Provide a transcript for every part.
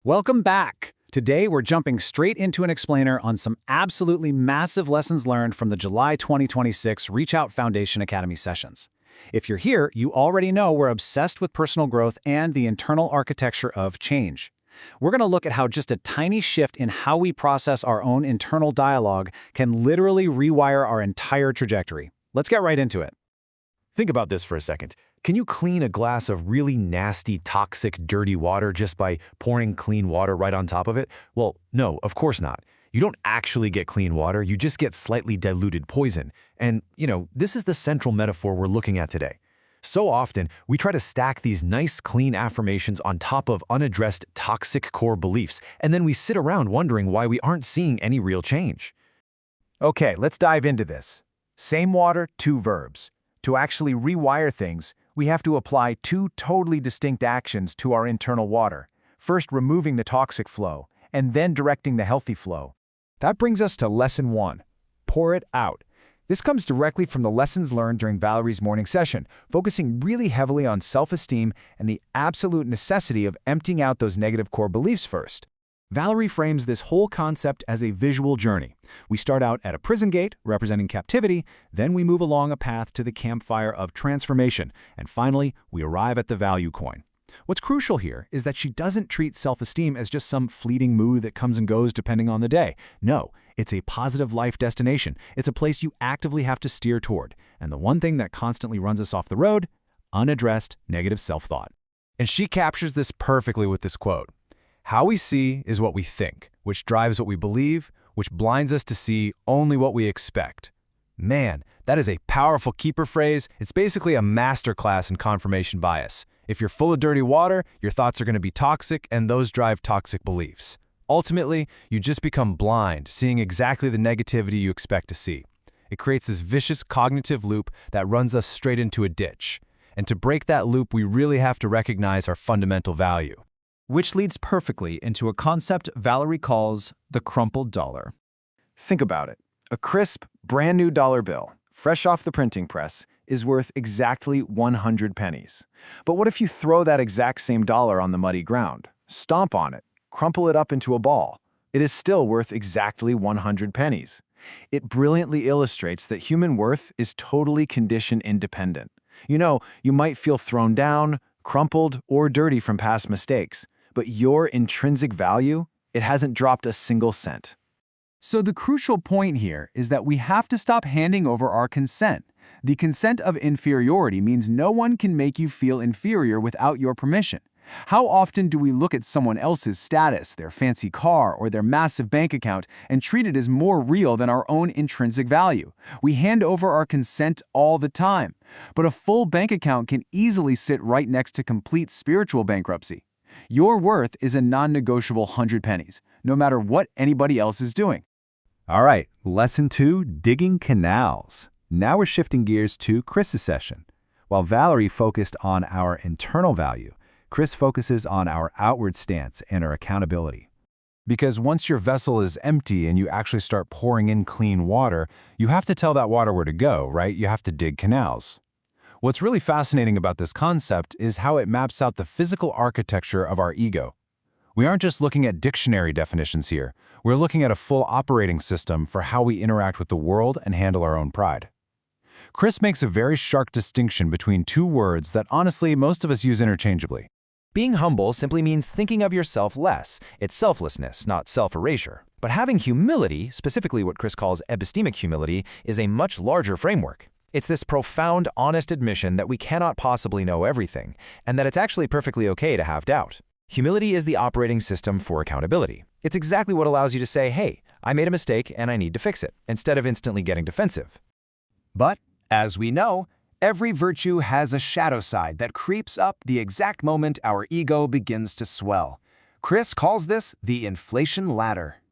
Welcome back! Today we're jumping straight into an explainer on some absolutely massive lessons learned from the July 2026 Reach Out Foundation Academy sessions. If you're here, you already know we're obsessed with personal growth and the internal architecture of change. We're going to look at how just a tiny shift in how we process our own internal dialogue can literally rewire our entire trajectory. Let's get right into it. Think about this for a second. Can you clean a glass of really nasty, toxic, dirty water just by pouring clean water right on top of it? Well, no, of course not. You don't actually get clean water, you just get slightly diluted poison. And, this is the central metaphor we're looking at today. So often, we try to stack these nice, clean affirmations on top of unaddressed, toxic core beliefs, and then we sit around wondering why we aren't seeing any real change. Okay, let's dive into this. Same water, two verbs. To actually rewire things, we have to apply two totally distinct actions to our internal water, first removing the toxic flow, and then directing the healthy flow. That brings us to Lesson 1. Pour it out. This comes directly from the lessons learned during Valerie's morning session, focusing really heavily on self-esteem and the absolute necessity of emptying out those negative core beliefs first. Valerie frames this whole concept as a visual journey. We start out at a prison gate, representing captivity, then we move along a path to the campfire of transformation, and finally, we arrive at the value coin. What's crucial here is that she doesn't treat self-esteem as just some fleeting mood that comes and goes depending on the day. No, it's a positive life destination. It's a place you actively have to steer toward. And the one thing that constantly runs us off the road? Unaddressed negative self-thought. And she captures this perfectly with this quote. How we see is what we think, which drives what we believe, which blinds us to see only what we expect. Man, that is a powerful keeper phrase. It's basically a masterclass in confirmation bias. If you're full of dirty water, your thoughts are going to be toxic, and those drive toxic beliefs. Ultimately, you just become blind, seeing exactly the negativity you expect to see. It creates this vicious cognitive loop that runs us straight into a ditch. And to break that loop, we really have to recognize our fundamental value. Which leads perfectly into a concept Valerie calls the crumpled dollar. Think about it. A crisp, brand new dollar bill, fresh off the printing press, is worth exactly 100 pennies. But what if you throw that exact same dollar on the muddy ground, stomp on it, crumple it up into a ball? It is still worth exactly 100 pennies. It brilliantly illustrates that human worth is totally condition independent. You might feel thrown down, crumpled, or dirty from past mistakes. But your intrinsic value, it hasn't dropped a single cent. So the crucial point here is that we have to stop handing over our consent. The consent of inferiority means no one can make you feel inferior without your permission. How often do we look at someone else's status, their fancy car, or their massive bank account, and treat it as more real than our own intrinsic value? We hand over our consent all the time. But a full bank account can easily sit right next to complete spiritual bankruptcy. Your worth is a non-negotiable 100 pennies, no matter what anybody else is doing. All right, Lesson 2, Digging Canals. Now we're shifting gears to Chris's session. While Valerie focused on our internal value, Chris focuses on our outward stance and our accountability. Because once your vessel is empty and you actually start pouring in clean water, you have to tell that water where to go, right? You have to dig canals. What's really fascinating about this concept is how it maps out the physical architecture of our ego. We aren't just looking at dictionary definitions here. We're looking at a full operating system for how we interact with the world and handle our own pride. Chris makes a very stark distinction between two words that honestly most of us use interchangeably. Being humble simply means thinking of yourself less. It's selflessness, not self-erasure. But having humility, specifically what Chris calls epistemic humility, is a much larger framework. It's this profound, honest admission that we cannot possibly know everything, and that it's actually perfectly okay to have doubt. Humility is the operating system for accountability. It's exactly what allows you to say, hey, I made a mistake and I need to fix it, instead of instantly getting defensive. But, as we know, every virtue has a shadow side that creeps up the exact moment our ego begins to swell. Chris calls this the inflation ladder.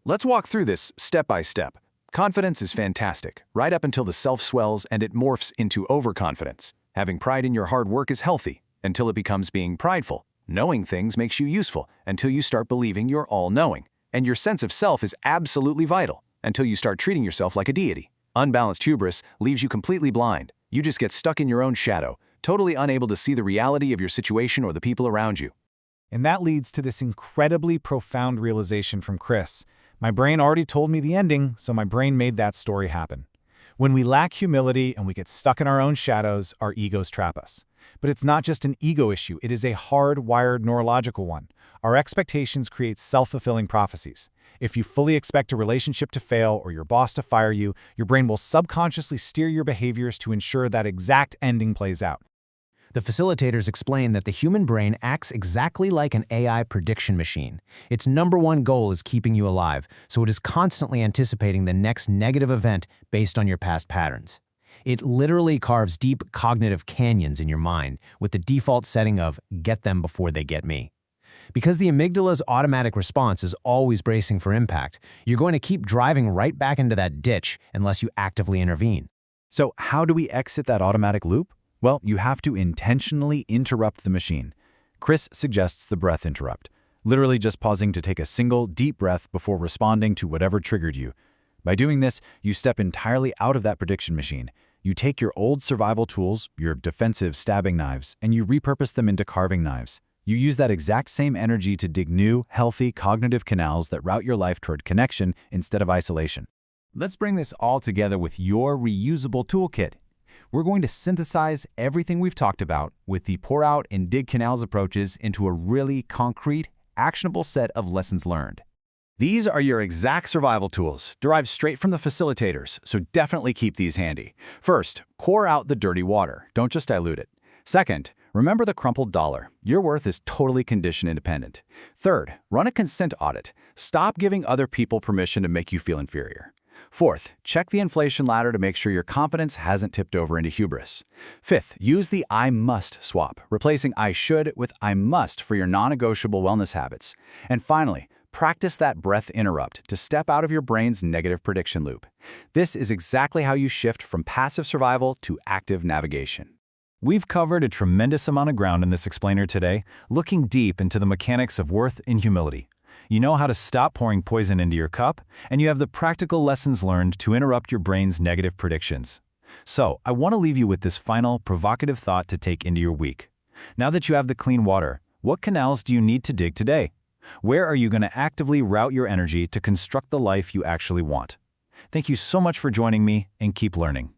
Let's walk through this step by step. Confidence is fantastic, right up until the self swells and it morphs into overconfidence. Having pride in your hard work is healthy, until it becomes being prideful. Knowing things makes you useful, until you start believing you're all-knowing. And your sense of self is absolutely vital, until you start treating yourself like a deity. Unbalanced hubris leaves you completely blind. You just get stuck in your own shadow, totally unable to see the reality of your situation or the people around you. And that leads to this incredibly profound realization from Chris. My brain already told me the ending, so my brain made that story happen. When we lack humility and we get stuck in our own shadows, our egos trap us. But it's not just an ego issue, it is a hardwired neurological one. Our expectations create self-fulfilling prophecies. If you fully expect a relationship to fail or your boss to fire you, your brain will subconsciously steer your behaviors to ensure that exact ending plays out. The facilitators explain that the human brain acts exactly like an AI prediction machine. Its number one goal is keeping you alive, so it is constantly anticipating the next negative event based on your past patterns. It literally carves deep cognitive canyons in your mind with the default setting of "get them before they get me." Because the amygdala's automatic response is always bracing for impact, you're going to keep driving right back into that ditch unless you actively intervene. So how do we exit that automatic loop? Well, you have to intentionally interrupt the machine. Chris suggests the breath interrupt, literally just pausing to take a single, deep breath before responding to whatever triggered you. By doing this, you step entirely out of that prediction machine. You take your old survival tools, your defensive stabbing knives, and you repurpose them into carving knives. You use that exact same energy to dig new, healthy cognitive canals that route your life toward connection instead of isolation. Let's bring this all together with your reusable toolkit. We're going to synthesize everything we've talked about with the pour out and dig canals approaches into a really concrete, actionable set of lessons learned. These are your exact survival tools, derived straight from the facilitators, so definitely keep these handy. First, pour out the dirty water. Don't just dilute it. Second, remember the crumpled dollar. Your worth is totally condition independent. Third, run a consent audit. Stop giving other people permission to make you feel inferior. Fourth, check the inflation ladder to make sure your confidence hasn't tipped over into hubris. Fifth, use the I must swap, replacing I should with I must for your non-negotiable wellness habits. And finally, practice that breath interrupt to step out of your brain's negative prediction loop. This is exactly how you shift from passive survival to active navigation. We've covered a tremendous amount of ground in this explainer today, looking deep into the mechanics of worth and humility. You know how to stop pouring poison into your cup, and you have the practical lessons learned to interrupt your brain's negative predictions. So, I want to leave you with this final, provocative thought to take into your week. Now that you have the clean water, what canals do you need to dig today? Where are you going to actively route your energy to construct the life you actually want? Thank you so much for joining me, and keep learning.